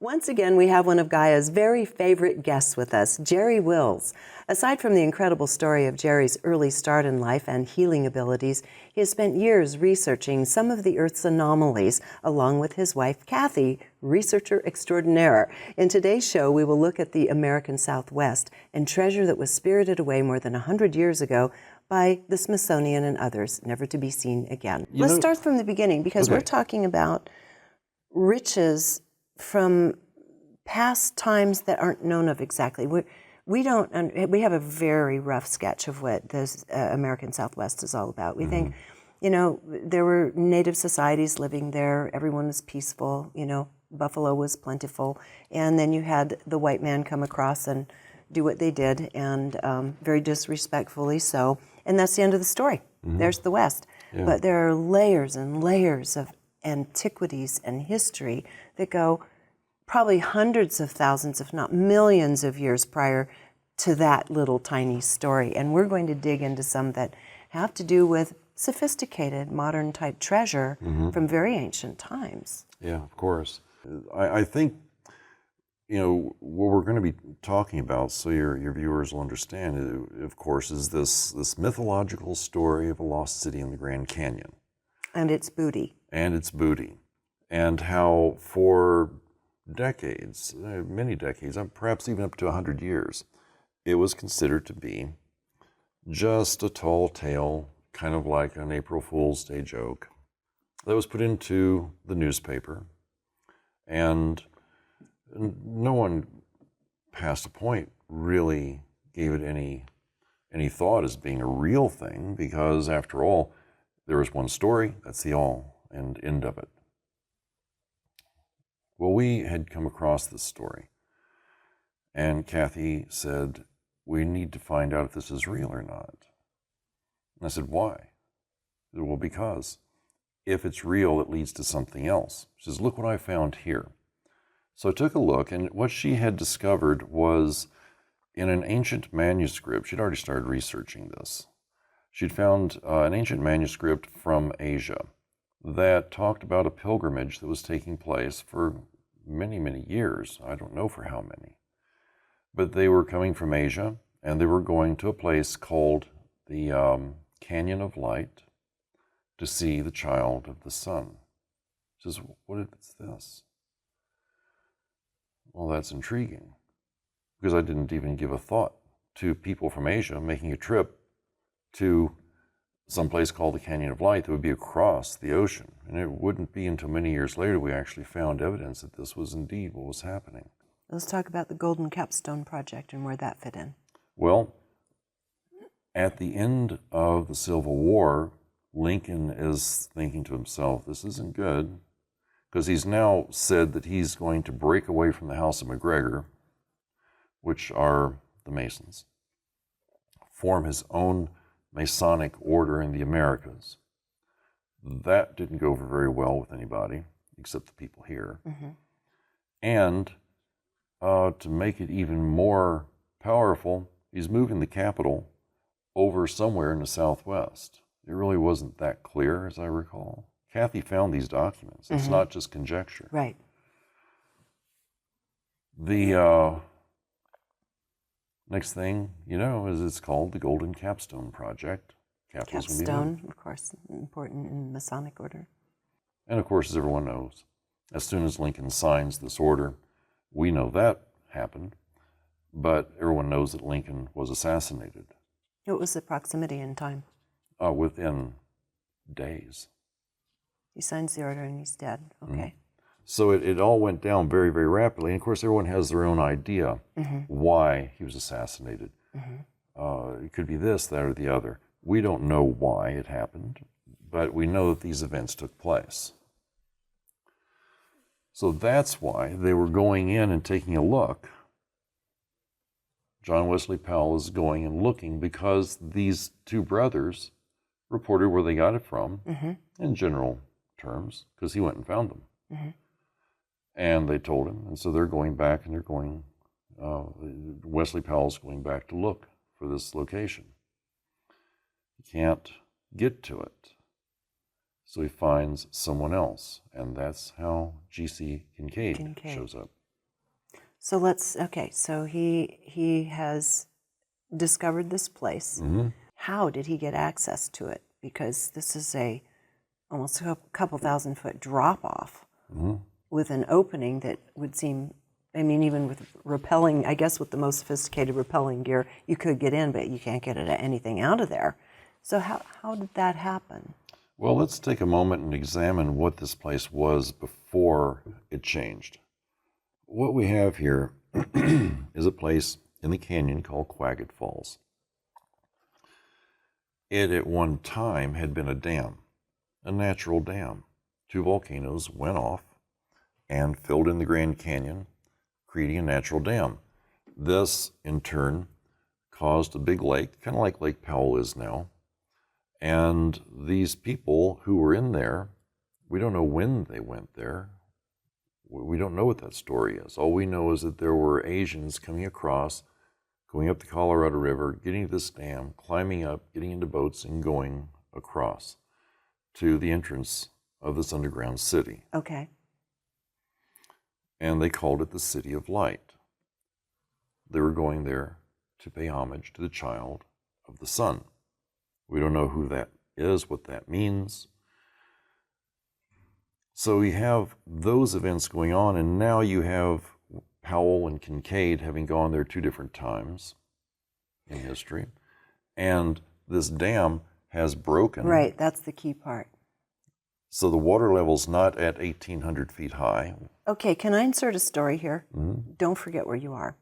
Once again, we have one of Gaia's very favorite guests with us, Jerry Wills. Aside from the incredible story of Jerry's early start in life and healing abilities, he has spent years researching some of the Earth's anomalies, along with his wife, Kathy, researcher extraordinaire. In today's show, we will look at the American Southwest and treasure that was spirited away more than 100 years ago by the Smithsonian and others, never to be seen again. Let's start from the beginning, because we're talking about riches from past times that aren't known of exactly. We have a very rough sketch of what the American Southwest is all about. We think, there were native societies living there. Everyone was peaceful. Buffalo was plentiful. And then you had the white man come across and do what they did, and very disrespectfully so. And that's the end of the story. There's the West. Yeah. But there are layers and layers of antiquities and history that go probably hundreds of thousands, if not millions of years prior to that little tiny story. And we're going to dig into some that have to do with sophisticated modern type treasure from very ancient times. Yeah, of course. I think, what we're going to be talking about, so your viewers will understand, of course, is this mythological story of a lost city in the Grand Canyon. And its booty. And how for decades, many decades, perhaps even up to 100 years, it was considered to be just a tall tale, kind of like an April Fool's Day joke, that was put into the newspaper. And no one past a point really gave it any thought as being a real thing, because after all, there was one story, that's the all and end of it. Well, we had come across this story, and Kathy said, we need to find out if this is real or not. And I said, why? She said, well, because if it's real, it leads to something else. She says, look what I found here. So I took a look, and what she had discovered was in an ancient manuscript. She'd already started researching this. She'd found an ancient manuscript from Asia that talked about a pilgrimage that was taking place for many, many years. I don't know for how many. But they were coming from Asia, and they were going to a place called the Canyon of Light to see the child of the sun. She says, what is this? Well, that's intriguing, because I didn't even give a thought to people from Asia making a trip to some place called the Canyon of Light that would be across the ocean. And it wouldn't be until many years later we actually found evidence that this was indeed what was happening. Let's talk about the Golden Capstone Project and where that fit in. Well, at the end of the Civil War, Lincoln is thinking to himself, this isn't good, because he's now said that he's going to break away from the House of McGregor, which are the Masons, form his own Masonic order in the Americas. That didn't go over very well with anybody, except the people here. And to make it even more powerful, he's moving the capital over somewhere in the Southwest. It really wasn't that clear, as I recall. Kathy found these documents. It's not just conjecture. Right. The next thing is it's called the Golden Capstone Project. Capstone, of course, important in Masonic order. And of course, as everyone knows, as soon as Lincoln signs this order, we know that happened, but everyone knows that Lincoln was assassinated. What was the proximity in time? Within days. He signs the order and he's dead. Okay. So it all went down very, very rapidly. And of course, everyone has their own idea why he was assassinated. It could be this, that, or the other. We don't know why it happened, but we know that these events took place. So that's why they were going in and taking a look. John Wesley Powell is going and looking because these two brothers reported where they got it from in general terms, because he went and found them. And they told him, and so they're going back, and they're going, Wesley Powell's going back to look for this location. He can't get to it. So he finds someone else, and that's how G.C. Kincaid shows up. So so he has discovered this place. Mm-hmm. How did he get access to it? Because this is almost a couple 1,000-foot drop off Mm-hmm. with an opening that would seem, I mean, even with rappelling, I guess with the most sophisticated rappelling gear, you could get in, but you can't get anything out of there. So how did that happen? Well, let's take a moment and examine what this place was before it changed. What we have here is a place in the canyon called Quagget Falls. It at one time had been a dam, a natural dam. Two volcanoes went off and filled in the Grand Canyon, creating a natural dam. This, in turn, caused a big lake, kind of like Lake Powell is now. And these people who were in there, we don't know when they went there. We don't know what that story is. All we know is that there were Asians coming across, going up the Colorado River, getting to this dam, climbing up, getting into boats, and going across to the entrance of this underground city. Okay. And they called it the City of Light. They were going there to pay homage to the child of the sun. We don't know who that is, what that means. So we have those events going on, and now you have Powell and Kincaid having gone there 2 different times in history. And this dam has broken. Right, that's the key part. So the water level's not at 1,800 feet high. Okay, can I insert a story here? Mm-hmm. Don't forget where you are.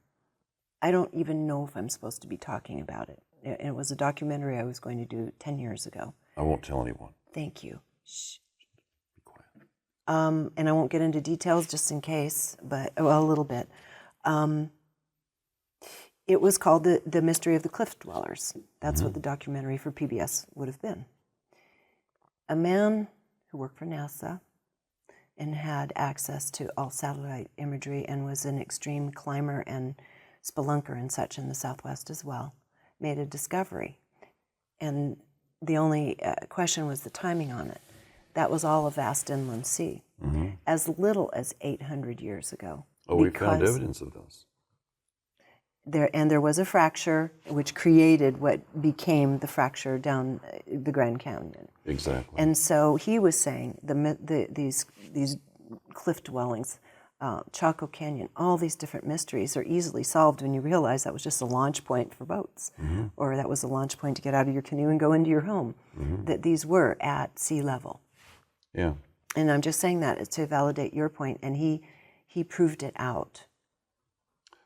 I don't even know if I'm supposed to be talking about it. It was a documentary I was going to do 10 years ago. I won't tell anyone. Thank you. Shh. Be quiet. And I won't get into details just in case, but well, a little bit. It was called the Mystery of the Cliff Dwellers. That's what the documentary for PBS would have been. A man who worked for NASA and had access to all satellite imagery and was an extreme climber and spelunker and such in the Southwest as well, made a discovery. And the only question was the timing on it. That was all a vast inland sea, as little as 800 years ago. Oh, we found evidence of this. There was a fracture which created what became the fracture down the Grand Canyon. Exactly. And so he was saying these cliff dwellings, Chaco Canyon, all these different mysteries are easily solved when you realize that was just a launch point for boats, or that was a launch point to get out of your canoe and go into your home, that these were at sea level. Yeah. And I'm just saying that to validate your point, and he proved it out.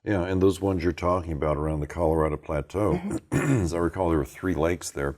Yeah, and those ones you're talking about around the Colorado Plateau, as I recall, there were 3 lakes there.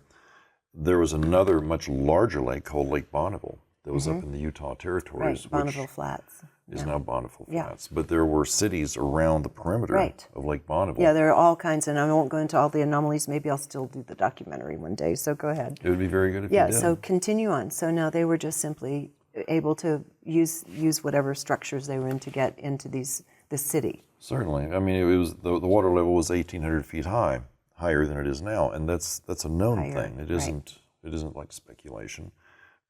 There was another much larger lake called Lake Bonneville that was up in the Utah territories, Right, Bonneville Flats. is now Bonneville Yeah. Flats. But there were cities around the perimeter of Lake Bonneville. Yeah, there are all kinds, and I won't go into all the anomalies. Maybe I'll still do the documentary one day, so go ahead. It would be very good if you Yeah, did. so continue on. So now they were just simply able to use whatever structures they were in to get into this city. Certainly. I mean, it was the water level was 1,800 feet high, higher than it is now, and that's a known Higher, thing. It right. isn't like speculation.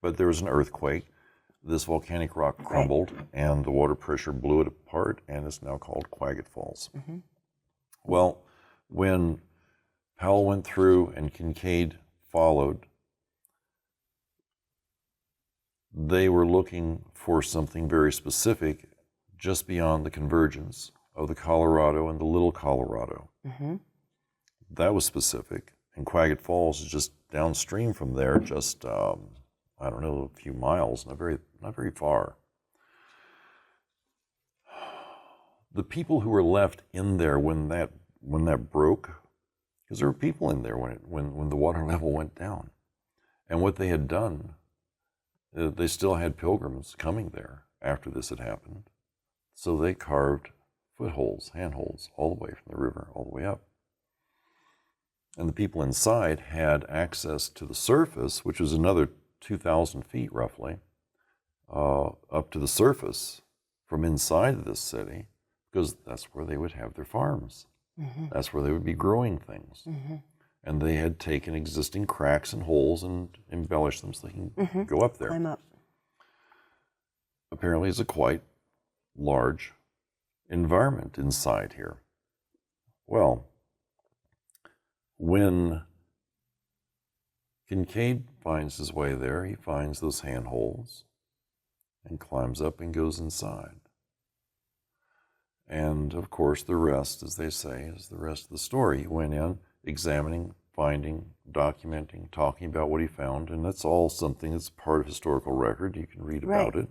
But there was an earthquake. This volcanic rock crumbled, and the water pressure blew it apart, and it's now called Quagget Falls. Well, when Powell went through and Kincaid followed, they were looking for something very specific just beyond the convergence of the Colorado and the Little Colorado. That was specific, and Quagget Falls is just downstream from there, just I don't know, a few miles, not very far. The people who were left in there when that broke, because there were people in there when the water level went down, and what they had done, they still had pilgrims coming there after this had happened, so they carved footholds, handholds, all the way from the river, all the way up. And the people inside had access to the surface, which was another 2,000 feet roughly, up to the surface from inside this city, because that's where they would have their farms. That's where they would be growing things. And they had taken existing cracks and holes and embellished them so they can go up there. Climb up. Apparently it's a quite large environment inside here. Well, when Kincaid finds his way there, he finds those handholds and climbs up and goes inside. And of course, the rest, as they say, is the rest of the story. He went in, examining, finding, documenting, talking about what he found, and that's all something that's part of historical record. You can read about it.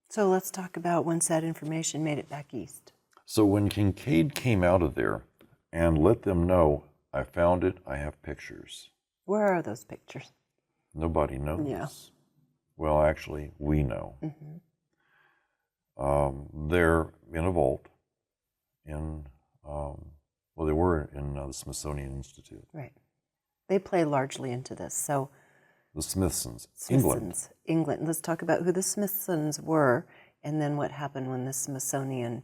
So let's talk about once that information made it back east. So when Kincaid came out of there and let them know, I found it, I have pictures. Where are those pictures? Nobody knows. Yeah. Well, actually, we know. They're in a vault well, they were in the Smithsonian Institute. Right. They play largely into this. So The Smithsons, England. Let's talk about who the Smithsons were and then what happened when the Smithsonian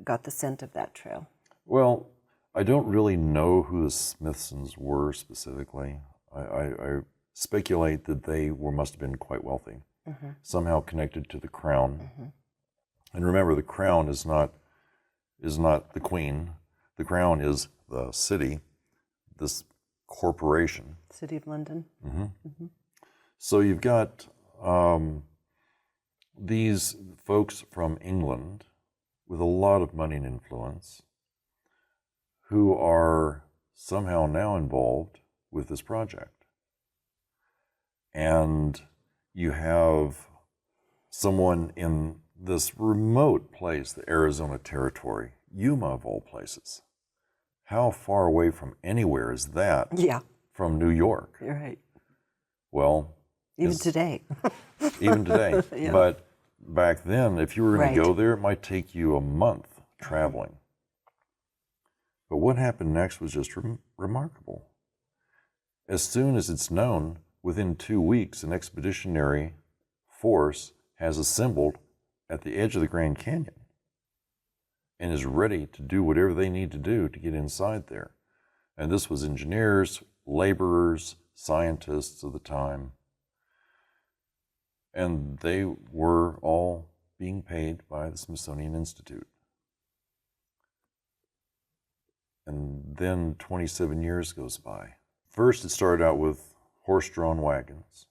got the scent of that trail. Well, I don't really know who the Smithsons were specifically. I speculate that they must have been quite wealthy, somehow connected to the crown. And remember, the crown is not the queen. The crown is the city, this corporation. City of London. So you've got these folks from England with a lot of money and influence who are somehow now involved with this project. And you have someone in this remote place, the Arizona Territory, Yuma of all places. How far away from anywhere is that from New York? You're right. Well, even today. Even today. But back then, if you were going to go there, it might take you a month traveling. But what happened next was just remarkable. As soon as it's known, within 2 weeks, an expeditionary force has assembled at the edge of the Grand Canyon and is ready to do whatever they need to do to get inside there. And this was engineers, laborers, scientists of the time. And they were all being paid by the Smithsonian Institute. And then 27 years goes by. First, it started out with horse-drawn wagons,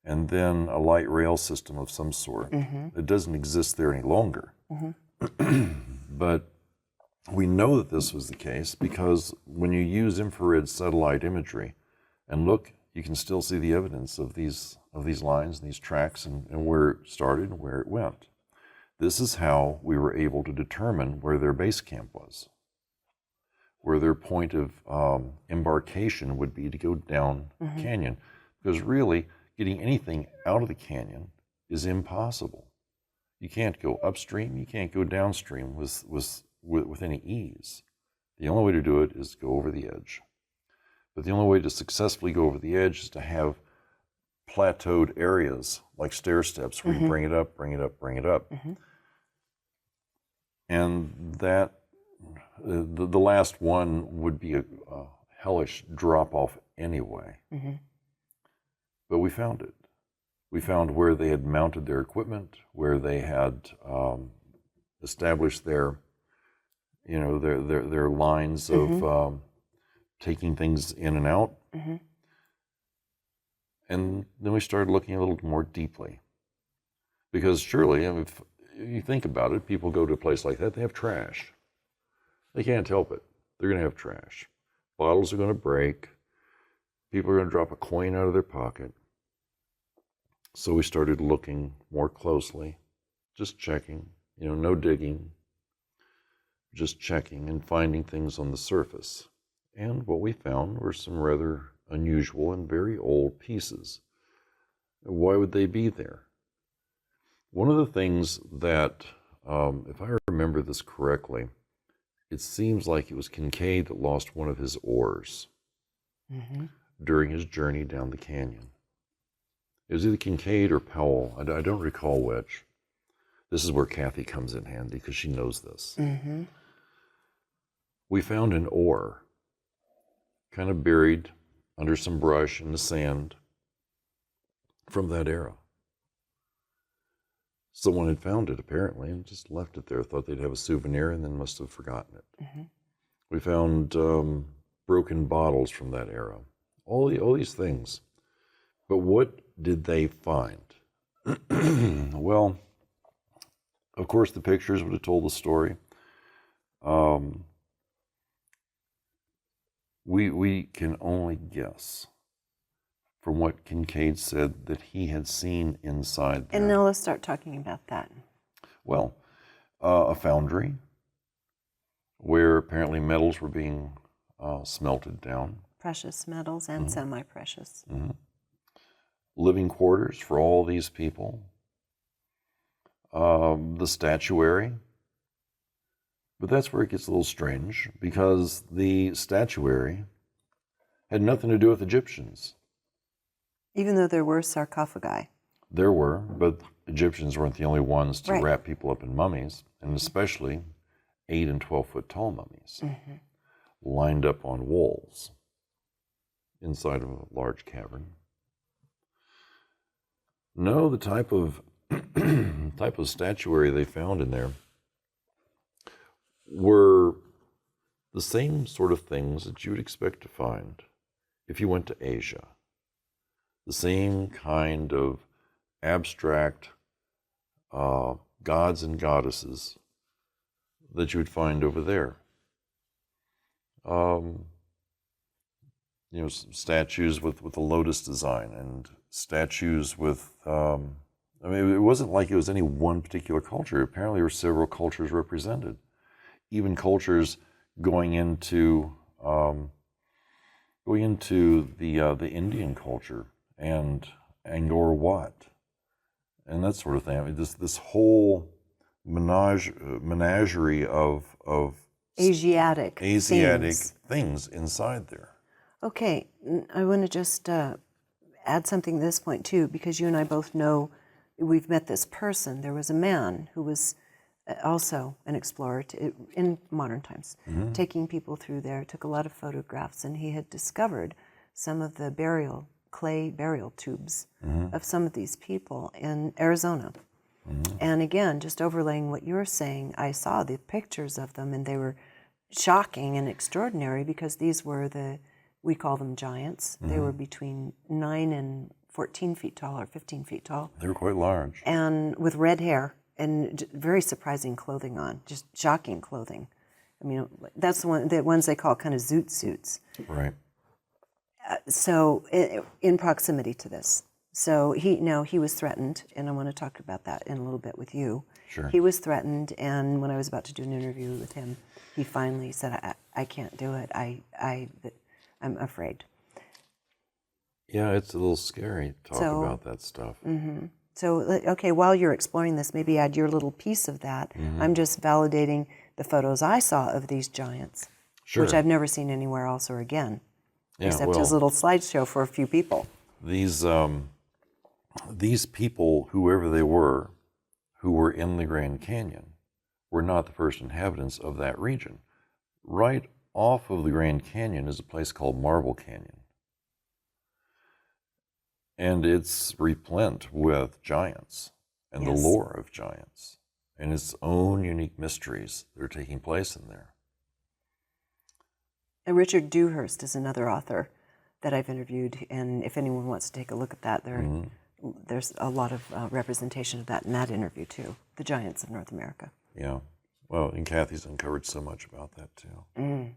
and then a light rail system of some sort. It doesn't exist there any longer. But we know that this was the case because when you use infrared satellite imagery and look, you can still see the evidence of these lines and these tracks and where it started and where it went. This is how we were able to determine where their base camp was, where their point of embarkation would be to go down the canyon. Because really, getting anything out of the canyon is impossible. You can't go upstream, you can't go downstream with any ease. The only way to do it is to go over the edge. But the only way to successfully go over the edge is to have plateaued areas like stair steps where you bring it up, bring it up, bring it up. And that the last one would be a hellish drop-off anyway. But we found it. We found where they had mounted their equipment, where they had established their lines of taking things in and out. And then we started looking a little more deeply. Because surely, if you think about it, people go to a place like that, they have trash. They can't help it. They're going to have trash. Bottles are going to break. People are going to drop a coin out of their pocket. So we started looking more closely, just checking, no digging, just checking and finding things on the surface. And what we found were some rather unusual and very old pieces. Why would they be there? One of the things that, if I remember this correctly, it seems like it was Kincaid that lost one of his oars during his journey down the canyon. It was either Kincaid or Powell. I don't recall which. This is where Kathy comes in handy because she knows this. We found an oar kind of buried under some brush in the sand from that era. Someone had found it, apparently, and just left it there, thought they'd have a souvenir, and then must have forgotten it. Mm-hmm. We found broken bottles from that era, all these things. But what did they find? Well, of course, the pictures would have told the story. We can only guess from what Kincaid said that he had seen inside there. And now let's start talking about that. Well, a foundry where apparently metals were being smelted down. Precious metals and semi-precious. Mm-hmm. Living quarters for all these people. The statuary. But that's where it gets a little strange, because the statuary had nothing to do with Egyptians. Even though there were sarcophagi. There were, but Egyptians weren't the only ones to Right. wrap people up in mummies, and especially 8 and 12 foot tall mummies, lined up on walls inside of a large cavern. No, the type of statuary they found in there were the same sort of things that you would expect to find if you went to Asia. The same kind of abstract gods and goddesses that you would find over there. Statues with a lotus design, and statues with, it wasn't like it was any one particular culture. Apparently there were several cultures represented. Even cultures going into the Indian culture and Angkor Wat and that sort of thing. I mean, this whole menagerie of Asiatic things inside there. Okay, I want to just add something at this point too, because you and I both know we've met this person. There was a man who was also an explorer in modern times, taking people through there, took a lot of photographs, and he had discovered some of the clay burial tubes of some of these people in Arizona. And again, just overlaying what you're saying, I saw the pictures of them, and they were shocking and extraordinary, because these were we call them giants. They were between 9 and 14 feet tall or 15 feet tall. They were quite large. And with red hair and very surprising clothing on, just shocking clothing. I mean, that's the ones they call kind of zoot suits. Right. So in proximity to this. So he was threatened, and I want to talk about that in a little bit with you. Sure. He was threatened, and when I was about to do an interview with him, he finally said, I can't do it. I'm afraid. Yeah, it's a little scary to talk about that stuff. So, okay, while you're exploring this, maybe add your little piece of that. I'm just validating the photos I saw of these giants, which I've never seen anywhere else or again, except his little slideshow for a few people. These people, whoever they were, who were in the Grand Canyon, were not the first inhabitants of that region. Right off of the Grand Canyon is a place called Marble Canyon. And it's replete with giants and the lore of giants and its own unique mysteries that are taking place in there. And Richard Dewhurst is another author that I've interviewed, and if anyone wants to take a look at that, there's a lot of representation of that in that interview too, the giants of North America. Yeah. Well, and Kathy's uncovered so much about that too.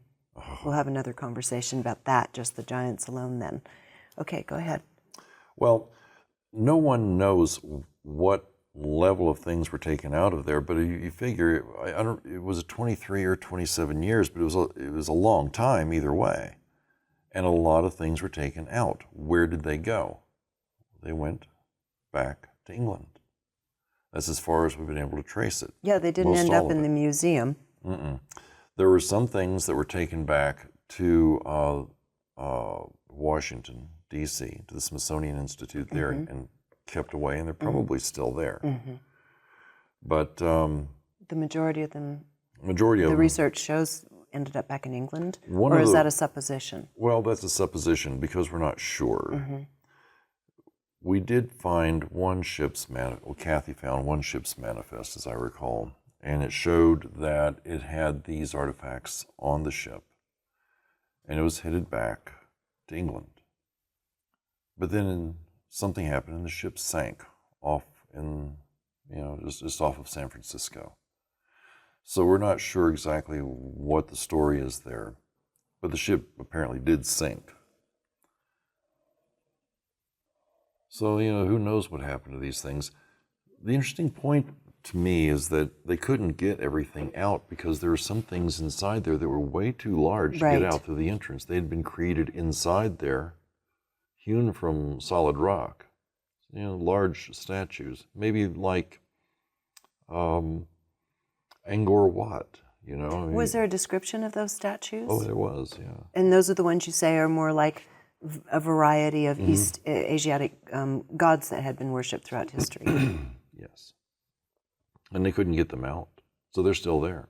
We'll have another conversation about that, just the giants alone then. Okay, go ahead. Well, no one knows what level of things were taken out of there, but you figure it was 23 or 27 years, but it was a long time either way. And a lot of things were taken out. Where did they go? They went back to England. That's as far as we've been able to trace it. Yeah, they didn't end up in the museum. There were some things that were taken back to Washington, D.C., to the Smithsonian Institute there, and kept away, and they're probably still there. But the majority of them, the research shows, ended up back in England? Or is that a supposition? Well, that's a supposition because we're not sure. we did find one ship's Kathy found one ship's manifest, as I recall, and it showed that it had these artifacts on the ship, and it was headed back to England. But then something happened, and the ship sank off in, just off of San Francisco. So we're not sure exactly what the story is there, but the ship apparently did sink. So, who knows what happened to these things. The interesting point to me is that they couldn't get everything out because there were some things inside there that were way too large to get out through the entrance. They had been created inside there, hewn from solid rock. Large statues, maybe like Angkor Wat, Was there a description of those statues? Oh, there was, yeah. And those are the ones you say are more like a variety of East Asiatic gods that had been worshipped throughout history. Yes. And they couldn't get them out, so they're still there.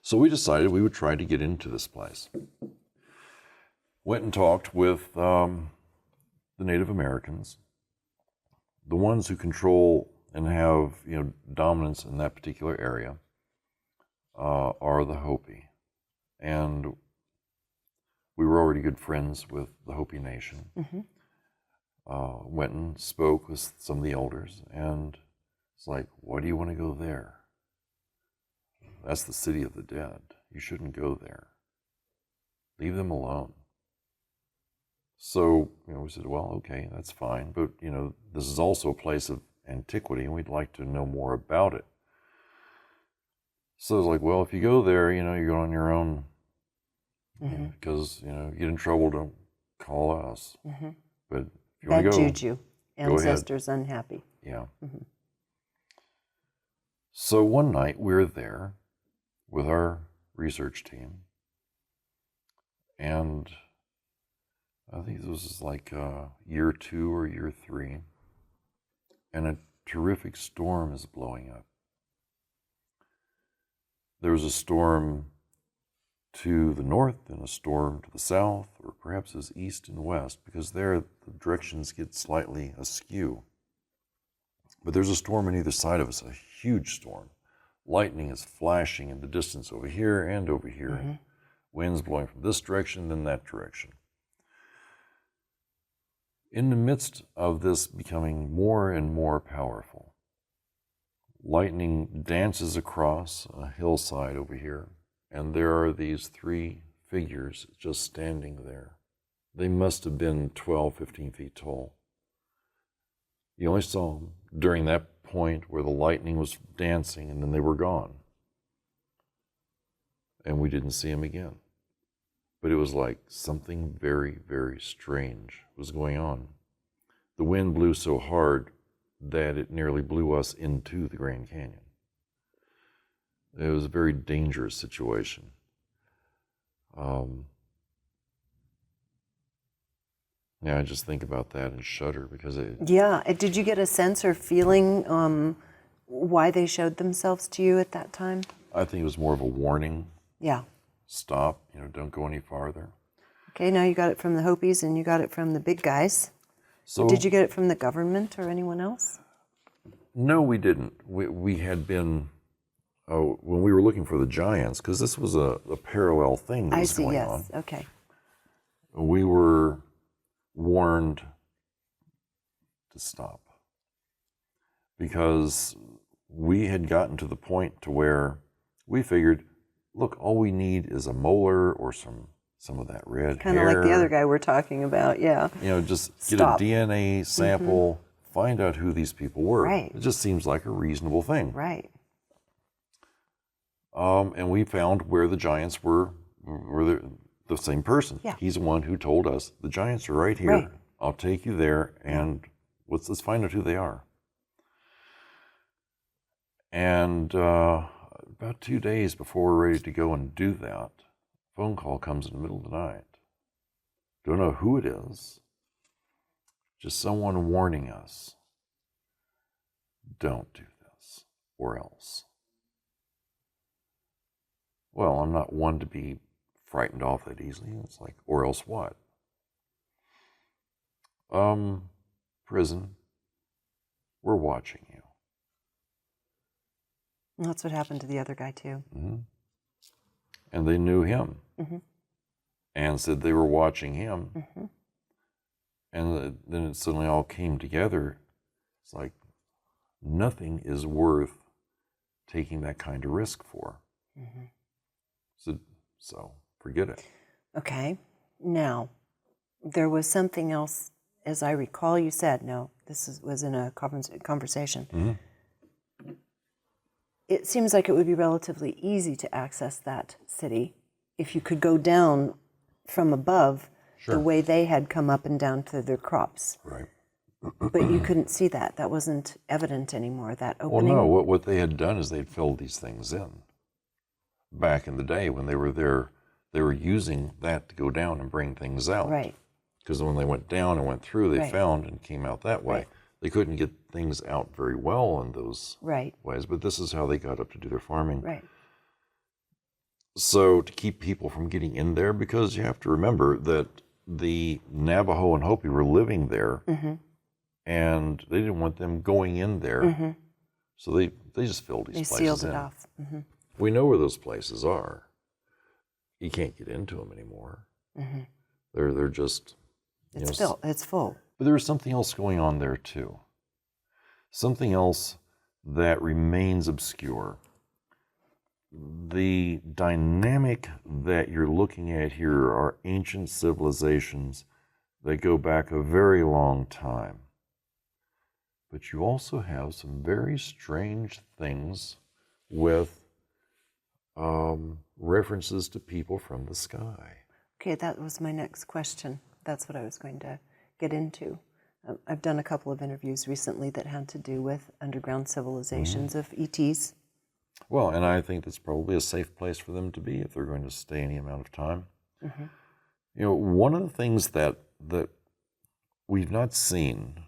So we decided we would try to get into this place. Went and talked with the Native Americans, the ones who control and have dominance in that particular area are the Hopi, and we were already good friends with the Hopi Nation. Went and spoke with some of the elders, and it's like, why do you want to go there? That's the city of the dead. You shouldn't go there. Leave them alone. So, we said, well, okay, that's fine, but, this is also a place of antiquity, and we'd like to know more about it. So it's like, well, if you go there, you're going on your own, because, you get in trouble, don't call us. But if you want to go, juju, ancestors unhappy. Yeah. So one night we were there with our research team, and I think this was like year 2 or year 3, and a terrific storm is blowing up. There was a storm to the north and a storm to the south, or perhaps as east and west, because there the directions get slightly askew. But there's a storm on either side of us, a huge storm. Lightning is flashing in the distance over here and over here. Winds blowing from this direction, then that direction. In the midst of this becoming more and more powerful, lightning dances across a hillside over here, and there are these 3 figures just standing there. They must have been 12, 15 feet tall. You only saw them during that point where the lightning was dancing, and then they were gone. And we didn't see them again. But it was like something very, very strange was going on. The wind blew so hard that it nearly blew us into the Grand Canyon. It was a very dangerous situation. I just think about that and shudder because Did you get a sense or feeling why they showed themselves to you at that time? I think it was more of a warning. Yeah. Stop, don't go any farther. Okay, now you got it from the Hopis and you got it from the big guys. So, did you get it from the government or anyone else? No, we didn't. We had been, when we were looking for the giants, because this was a parallel thing that was going on. Okay. We were warned to stop because we had gotten to the point to where we figured, look, all we need is a molar or some of that red hair. Kind of like the other guy we're talking about, yeah. Just get a DNA sample, find out who these people were. Right. It just seems like a reasonable thing. Right. And we found where the giants were the same person. Yeah. He's the one who told us, the giants are right here. Right. I'll take you there, and let's find out who they are. And about 2 days before we're ready to go and do that, phone call comes in the middle of the night. Don't know who it is. Just someone warning us. Don't do this, or else. Well, I'm not one to be frightened off that easily. It's like, or else what? prison, we're watching you. And that's what happened to the other guy, too. Mm-hmm. And they knew him and said they were watching him. And then it suddenly all came together. It's like nothing is worth taking that kind of risk for. So forget it. Okay. Now, there was something else, as I recall you said, no, was in a conversation. It seems like it would be relatively easy to access that city if you could go down from above the way they had come up and down to their crops. Right. But you couldn't see that. That wasn't evident anymore, that opening. Well, no, what they had done is they'd filled these things in. Back in the day when they were there, they were using that to go down and bring things out. Right. Because when they went down and went through, they found and came out that way. Right. They couldn't get things out very well in those ways, but this is how they got up to do their farming. Right. So to keep people from getting in there, because you have to remember that the Navajo and Hopi were living there, and they didn't want them going in there. So they just filled these places in. They sealed it off. We know where those places are. You can't get into them anymore. They're just... It's full. But there was something else going on there too. Something else that remains obscure. The dynamic that you're looking at here are ancient civilizations that go back a very long time. But you also have some very strange things with references to people from the sky. Okay, that was my next question. That's what I was going to get into. I've done a couple of interviews recently that had to do with underground civilizations of ETs. Well, and I think that's probably a safe place for them to be if they're going to stay any amount of time. One of the things that we've not seen,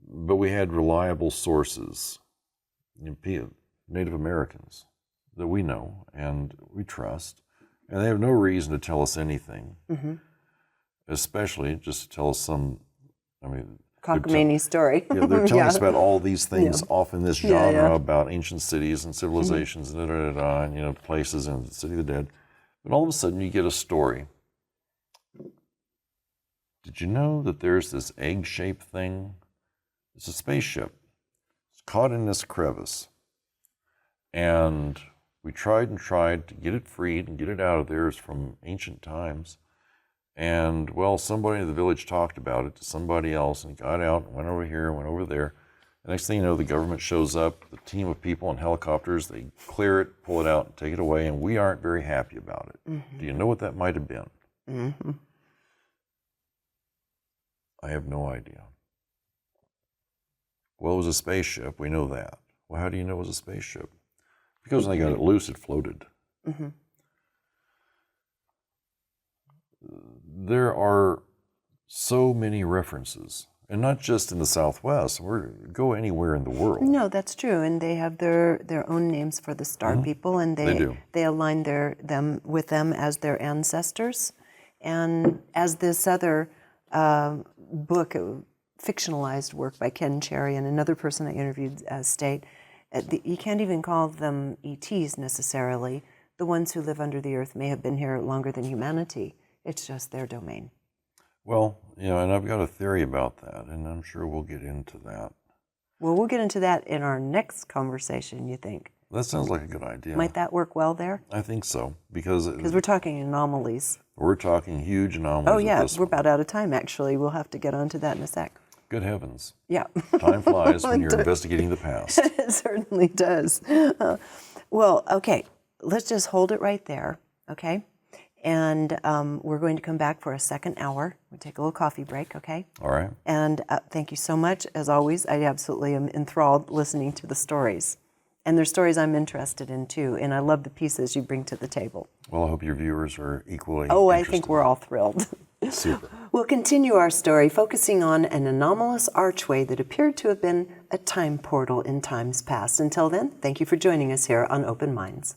but we had reliable sources, Native Americans that we know and we trust, and they have no reason to tell us anything. Especially just to tell us some, cockamamie story. They're telling us about all these things off in this genre about ancient cities and civilizations and places and the city of the dead. But all of a sudden you get a story. Did you know that there's this egg-shaped thing? It's a spaceship. It's caught in this crevice. And we tried to get it freed and get it out of there. It's from ancient times. And, well, somebody in the village talked about it to somebody else and got out and went over here and went over there. The next thing you know, the government shows up, the team of people in helicopters, they clear it, pull it out, and take it away, and we aren't very happy about it. Do you know what that might have been? I have no idea. Well, it was a spaceship. We know that. Well, how do you know it was a spaceship? Because when they got it loose, it floated. There are so many references, and not just in the Southwest. Go anywhere in the world. No, that's true, and they have their own names for the star people, and they align them with them as their ancestors. And as this other book, fictionalized work by Ken Cherry and another person I interviewed state, you can't even call them ETs necessarily. The ones who live under the earth may have been here longer than humanity. It's just their domain. Well, and I've got a theory about that, and I'm sure we'll get into that. Well, we'll get into that in our next conversation, you think? That sounds like a good idea. Might that work well there? I think so, because we're talking anomalies. We're talking huge anomalies. Oh, yeah, we're about out of time, actually. We'll have to get onto that in a sec. Good heavens. Yeah. Time flies when you're investigating the past. It certainly does. Well, okay, let's just hold it right there, okay? And we're going to come back for a second hour. We'll take a little coffee break, okay? All right. And thank you so much. As always, I absolutely am enthralled listening to the stories. And there's stories I'm interested in, too. And I love the pieces you bring to the table. Well, I hope your viewers are equally Oh, interested. I think we're all thrilled. Super. We'll continue our story focusing on an anomalous archway that appeared to have been a time portal in times past. Until then, thank you for joining us here on Open Minds.